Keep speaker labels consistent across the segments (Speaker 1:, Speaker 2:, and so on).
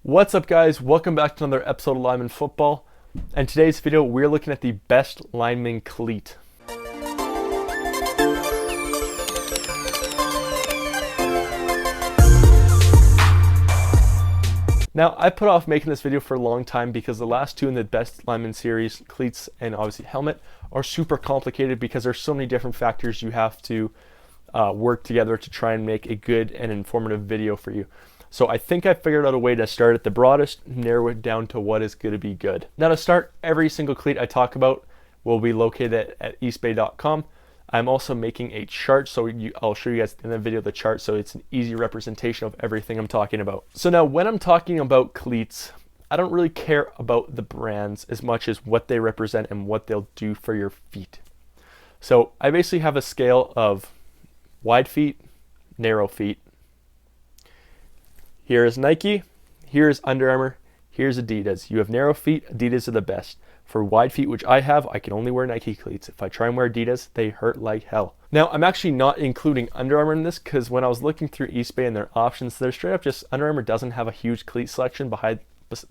Speaker 1: What's up, guys? Welcome back to another episode of Lineman Football. And today's video, we're looking at the best lineman cleat. Now, I put off making this video for a long time because the last two in the best lineman series, cleats and obviously helmet, are super complicated because there's so many different factors you have to work together to try and make a good and informative video for you. So I think I figured out a way to start at the broadest, narrow it down to what is going to be good. Now to start, every single cleat I talk about will be located at eastbay.com. I'm also making a chart, so I'll show you guys in the video the chart so it's an easy representation of everything I'm talking about. So now when I'm talking about cleats, I don't really care about the brands as much as what they represent and what they'll do for your feet. So I basically have a scale of wide feet, narrow feet. Here is Nike, here is Under Armour, here's Adidas. You have narrow feet, Adidas are the best. For wide feet, which I have, I can only wear Nike cleats. If I try and wear Adidas, they hurt like hell. Now, I'm actually not including Under Armour in this because when I was looking through Eastbay and their options, they're straight up just Under Armour doesn't have a huge cleat selection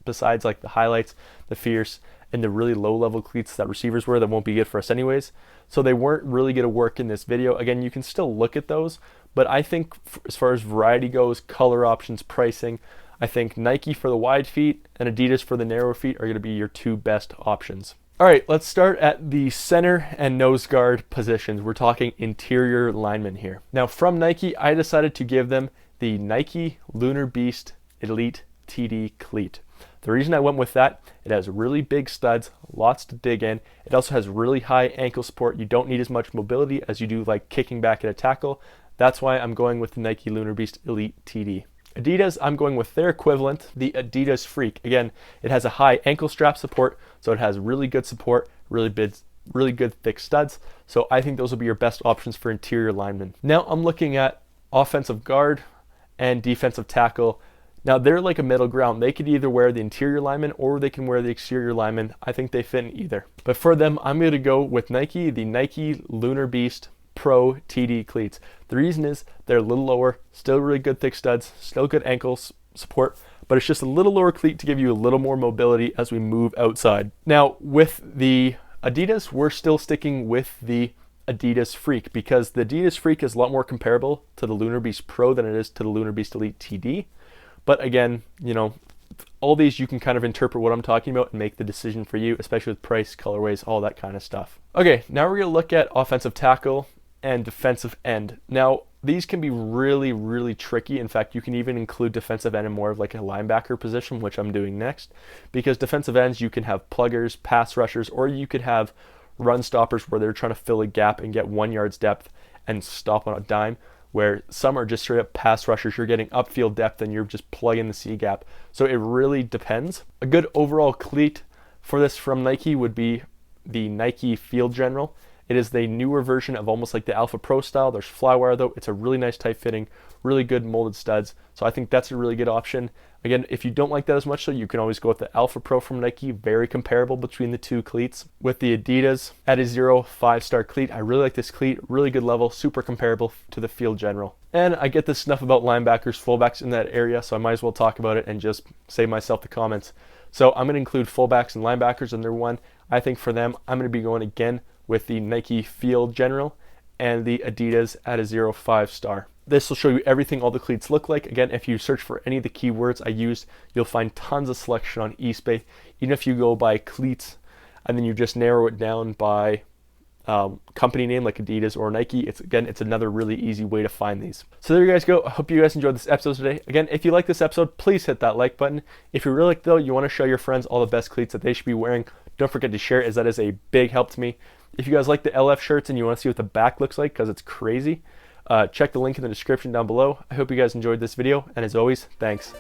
Speaker 1: besides like the highlights, the fierce, and the really low level cleats that receivers wear that won't be good for us anyways. So they weren't really going to work in this video. Again, you can still look at those, but I think as far as variety goes, color options, pricing, I think Nike for the wide feet and Adidas for the narrow feet are going to be your two best options. All right, let's start at the center and nose guard positions. We're talking interior linemen here. Now from Nike, I decided to give them the Nike Lunar Beast Elite TD cleat. The reason I went with that, it has really big studs, lots to dig in. It also has really high ankle support. You don't need as much mobility as you do like kicking back at a tackle. That's why I'm going with the Nike Lunar Beast Elite TD. Adidas, I'm going with their equivalent, the Adidas Freak. Again, it has a high ankle strap support, so it has really good support, really good thick studs. So I think those will be your best options for interior linemen. Now I'm looking at offensive guard and defensive tackle. Now they're like a middle ground. They could either wear the interior lineman or they can wear the exterior lineman. I think they fit in either. But for them, I'm going to go with Nike, the Nike Lunar Beast Pro TD cleats. The reason is they're a little lower, still really good thick studs, still good ankle support, but it's just a little lower cleat to give you a little more mobility as we move outside. Now with the Adidas, we're still sticking with the Adidas Freak because the Adidas Freak is a lot more comparable to the Lunar Beast Pro than it is to the Lunar Beast Elite TD. But again, you know, all these you can kind of interpret what I'm talking about and make the decision for you, especially with price, colorways, all that kind of stuff. Okay, now we're going to look at offensive tackle and defensive end. Now, these can be really, really tricky. In fact, you can even include defensive end in more of like a linebacker position, which I'm doing next, because defensive ends, you can have pluggers, pass rushers, or you could have run stoppers where they're trying to fill a gap and get 1 yard's depth and stop on a dime, where some are just straight up pass rushers. You're getting upfield depth and you're just plugging the C gap. So it really depends. A good overall cleat for this from Nike would be the Nike Field General. It is the newer version of almost like the Alpha Pro style. There's fly wire though. It's a really nice tight fitting, really good molded studs. So I think that's a really good option. Again, if you don't like that as much, so you can always go with the Alpha Pro from Nike. Very comparable between the two cleats. With the Adidas Adizero 5-star cleat, I really like this cleat. Really good level, super comparable to the Field General. And I get this stuff about linebackers, fullbacks in that area, so I might as well talk about it and just save myself the comments. So I'm going to include fullbacks and linebackers in their one. I think for them, I'm going to be going again with the Nike Field General and the Adidas Adizero 5-star. This will show you everything all the cleats look like. Again, if you search for any of the keywords I used, you'll find tons of selection on Eastbay. Even if you go by cleats and then you just narrow it down by company name like Adidas or Nike, it's another really easy way to find these. So there you guys go. I hope you guys enjoyed this episode today. Again, if you like this episode, please hit that like button. If you really like though, you want to show your friends all the best cleats that they should be wearing, don't forget to share it, as that is a big help to me. If you guys like the LF shirts and you want to see what the back looks like because it's crazy, check the link in the description down below. I hope you guys enjoyed this video, and as always, thanks.